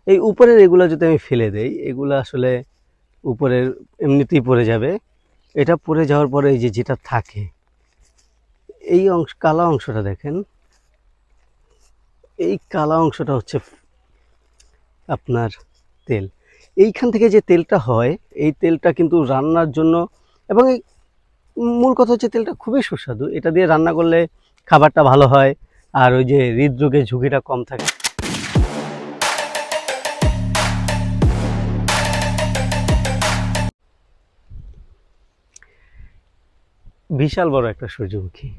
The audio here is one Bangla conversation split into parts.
এই উপরের এগুলা যদি আমি ফেলে দেই, এগুলা আসলে উপরের এমনিতেই পড়ে যাবে। এটা পড়ে যাওয়ার পরে এই যে যেটা থাকে, এই অংশ কালো অংশটা দেখেন, এই কালো অংশটা হচ্ছে আপনার তেল। এইখান থেকে যে তেলটা হয়, এই তেলটা কিন্তু রান্নার জন্য, এবং এই মূল কথা হচ্ছে তেলটা খুবই সুস্বাদু। এটা দিয়ে রান্না করলে খাবারটা ভালো হয়, আর ওই যে হৃদরোগের ঝুঁকিটা কম থাকে। বিশাল বড় একটা সূর্যমুখী,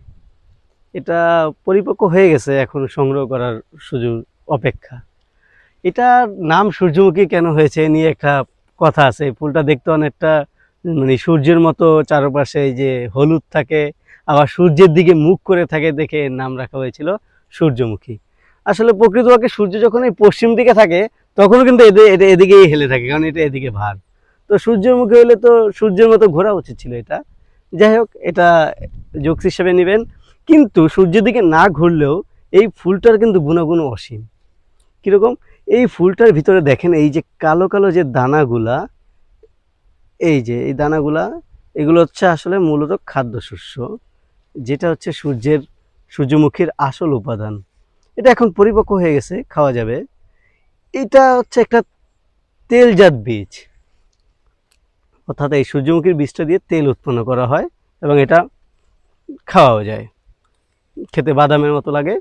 এটা পরিপক্ক হয়ে গেছে, এখন সংগ্রহ করার সুযোগ অপেক্ষা। এটার নাম সূর্যমুখী কেন হয়েছে এ নিয়ে একটা কথা আছে। এই ফুলটা দেখতে অনেকটা মানে সূর্যের মতো, চারপাশে এই যে হলুদ থাকে, আবার সূর্যের দিকে মুখ করে থাকে দেখে এর নাম রাখা হয়েছিল সূর্যমুখী। আসলে প্রকৃতপক্ষে সূর্য যখন এই পশ্চিম দিকে থাকে তখনও কিন্তু এটা এদিকেই হেলে থাকে, কারণ এটা এদিকে ভার। তো সূর্যমুখী হলে তো সূর্যের মতো ঘোরা উচিত ছিল এটা। যাই হোক, এটা জোকস হিসেবে নেবেন। কিন্তু সূর্যের দিকে না ঘুরলেও এই ফুলটার কিন্তু গুণাগুণ অসীম। কীরকম? এই ফুলটার ভিতরে দেখেন, এই যে কালো কালো যে দানাগুলা, এই যে এই দানাগুলা, এগুলো হচ্ছে আসলে মূলত খাদ্যশস্য, যেটা হচ্ছে সূর্যমুখীর আসল উপাদান। এটা এখন পরিপক্ক হয়ে গেছে, খাওয়া যাবে। এটা হচ্ছে একটা তেলজাত বীজ, অর্থাৎ এই সূর্যমুখীর বীজটা দিয়ে তেল উৎপন্ন করা হয় এবং এটা খাওয়াও যায়, খেতে বাদামের মতো লাগে।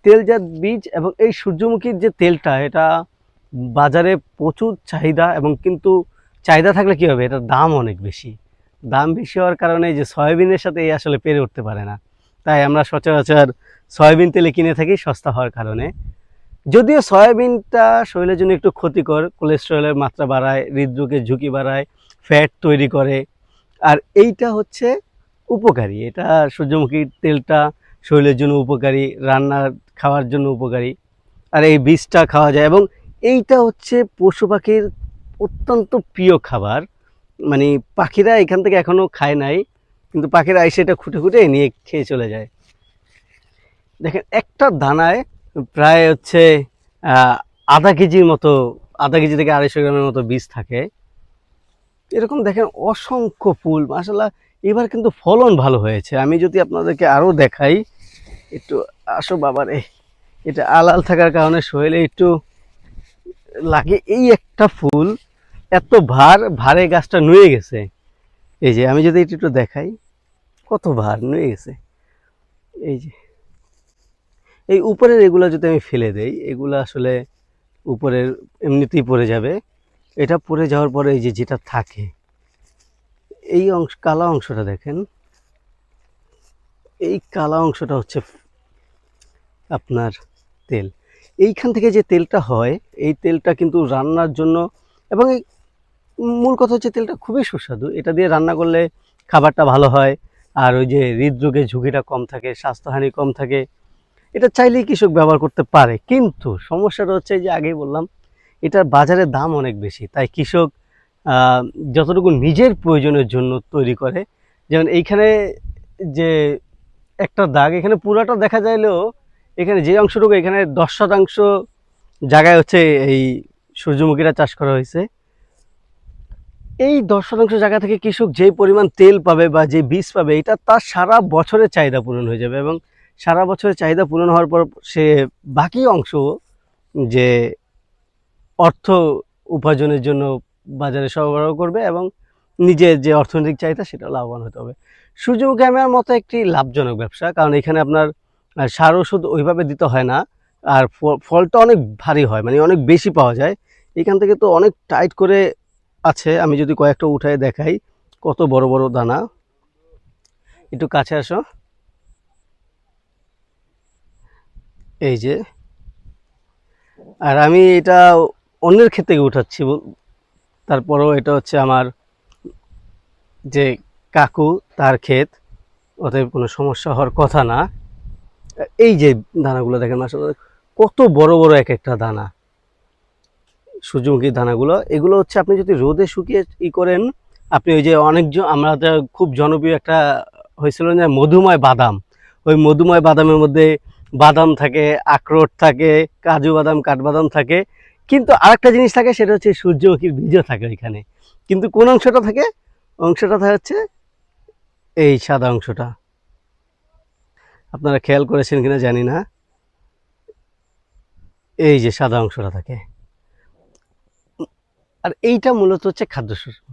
তেলজাত বীজ এবং এই সূর্যমুখীর যে তেলটা, এটা বাজারে প্রচুর চাহিদা, এবং কিন্তু চাহিদা থাকলে কী হবে, এটার দাম অনেক বেশি। দাম বেশি হওয়ার কারণে যে সয়াবিনের সাথে এই আসলে পেরে উঠতে পারে না, তাই আমরা সচরাচর সয়াবিন তেলে কিনে থাকি সস্তা হওয়ার কারণে। যদিও সয়াবিনটা শরীরের জন্য একটু ক্ষতিকর, কোলেস্টেরলের মাত্রা বাড়ায়, হৃদরোগের ঝুঁকি বাড়ায়, ফ্যাট তৈরি করে। আর এইটা হচ্ছে উপকারী, এটা সূর্যমুখীর তেলটা শরীরের জন্য উপকারী, রান্নার খাওয়ার জন্য উপকারী, আর এই বীজটা খাওয়া যায়। এবং এইটা হচ্ছে পশু পাখির অত্যন্ত প্রিয় খাবার, মানে পাখিরা এখান থেকে এখনও খায় নাই, কিন্তু পাখিরা এসে এটা খুঁটে খুঁটে নিয়ে খেয়ে চলে যায়। দেখেন, একটা দানায় প্রায় হচ্ছে আধা কেজির মতো, আধা কেজি থেকে 250 গ্রামের মতো বীজ থাকে। এরকম দেখেন অসংখ্য ফুল, মাশাআল্লাহ। এবার কিন্তু ফলন ভালো হয়েছে। আমি যদি আপনাদেরকে আরও দেখাই, একটু আসো বাবারে, এটা আলাল থাকার কারণে শরীরে একটু লাগে। এই একটা ফুল এত ভারে গাছটা নুয়ে গেছে। এই যে আমি যদি একটু দেখাই, কত ভার নুয়ে গেছে। এই যে এই উপরের এগুলা যদি আমি ফেলে দেই, এগুলা আসলে উপরের এমনিতেই পড়ে যাবে। এটা পড়ে যাওয়ার পরে এই যে যেটা থাকে, এই অংশ কালো অংশটা দেখেন, এই কালো অংশটা হচ্ছে আপনার তেল। এইখান থেকে যে তেলটা হয়, এই তেলটা কিন্তু রান্নার জন্য, এবং এই মূল কথা হচ্ছে তেলটা খুবই সুস্বাদু। এটা দিয়ে রান্না করলে খাবারটা ভালো হয়, আর ওই যে হৃদরোগের ঝুঁকিটা কম থাকে, স্বাস্থ্যহানি কম থাকে। এটা চাইলেই কৃষক ব্যবহার করতে পারে, কিন্তু সমস্যাটা হচ্ছে যে আগেই বললাম, এটার বাজারে দাম অনেক বেশি, তাই কৃষক যতটুকু নিজের প্রয়োজনের জন্য তৈরি করে। যেমন এইখানে যে একটা দাগ, এখানে পুরাটা দেখা যাইলেও এখানে যে অংশটুকু, এখানে 10% জায়গায় হচ্ছে এই সূর্যমুখীটা চাষ করা হয়েছে। এই 10% জায়গা থেকে কৃষক যে পরিমাণ তেল পাবে বা যে বীজ পাবে, এটা তার সারা বছরের চাহিদা পূরণ হয়ে যাবে, এবং সারা বছরের চাহিদা পূরণ হওয়ার পর সে বাকি অংশ যে অর্থ উপার্জনের জন্য বাজারে সরবরাহ করবে, এবং নিজের যে অর্থনৈতিক চাহিদা সেটা লাভবান হতে হবে। সূর্যমুখী আমার মতো একটি লাভজনক ব্যবসা, কারণ এখানে আপনার সার ওষুধ ওইভাবে দিতে হয় না, আর ফলটা অনেক ভারী হয়, মানে অনেক বেশি পাওয়া যায়। এখান থেকে তো অনেক টাইট করে আছে। আমি যদি কয়েকটা উঠায় দেখাই, কত বড় বড় দানা। একটু কাছে আসো, এই যে। আর আমি এটা অন্যের ক্ষেত থেকে উঠাচ্ছি, তারপরেও এটা হচ্ছে আমার যে কাকু, তার ক্ষেত, অতএব কোনো সমস্যা হওয়ার কথা না। এই যে দানাগুলো দেখেন, মাশাআল্লাহ কত বড় বড় এক একটা দানা, সূর্যমুখীর দানাগুলো। এগুলো হচ্ছে আপনি যদি রোদে শুকিয়ে করেন, আপনি ওই যে আমরা খুব জনপ্রিয় একটা হয়েছিল না, মধুময় বাদাম। ওই মধুময় বাদামের মধ্যে বাদাম থাকে, আখরোট থাকে, কাজু বাদাম, কাঠবাদাম থাকে। কিন্তু আরেকটা জিনিস থাকে, সেটা হচ্ছে সূর্যমুখীর বীজও থাকে ওইখানে। কিন্তু কোন অংশটা থাকে? অংশটা থাকে হচ্ছে এই সাদা অংশটা। আপনারা খেয়াল করেছেন কিনা জানি না, এই যে সাদা অংশটা থাকে। আর এইটা মূলত হচ্ছে খাদ্যশস্য,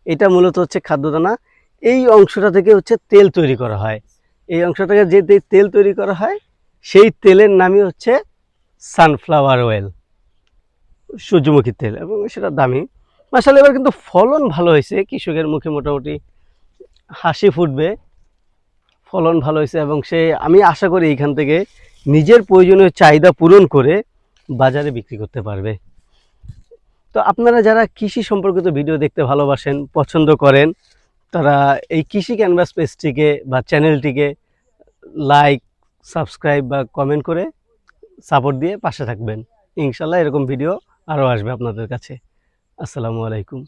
এটা মূলত হচ্ছে খাদ্যদানা। এই অংশটা থেকে হচ্ছে তেল তৈরি করা হয়। এই অংশ থেকে যে তেল তৈরি করা হয়, সেই তেলের নামই হচ্ছে সানফ্লাওয়ার অয়েল, সূর্যমুখীর তেল, এবং সেটা দামি। মাশাআল্লাহ, এবার কিন্তু ফলন ভালো হয়েছে, কৃষকের মুখে মোটামুটি হাসি ফুটবে। ফলন ভালো হয়েছে, এবং সে, আমি আশা করি এইখান থেকে নিজের প্রয়োজনীয় চাহিদা পূরণ করে বাজারে বিক্রি করতে পারবে। তো আপনারা যারা কৃষি সম্পর্কিত ভিডিও দেখতে ভালোবাসেন, পছন্দ করেন, তারা এই কৃষি ক্যানভাস পেজটিকে বা চ্যানেলটিকে লাইক, সাবস্ক্রাইব বা কমেন্ট করে সাপোর্ট দিয়ে পাশে থাকবেন। ইনশাল্লাহ এরকম ভিডিও আরও আসবে আপনাদের কাছে। আসসালামু আলাইকুম।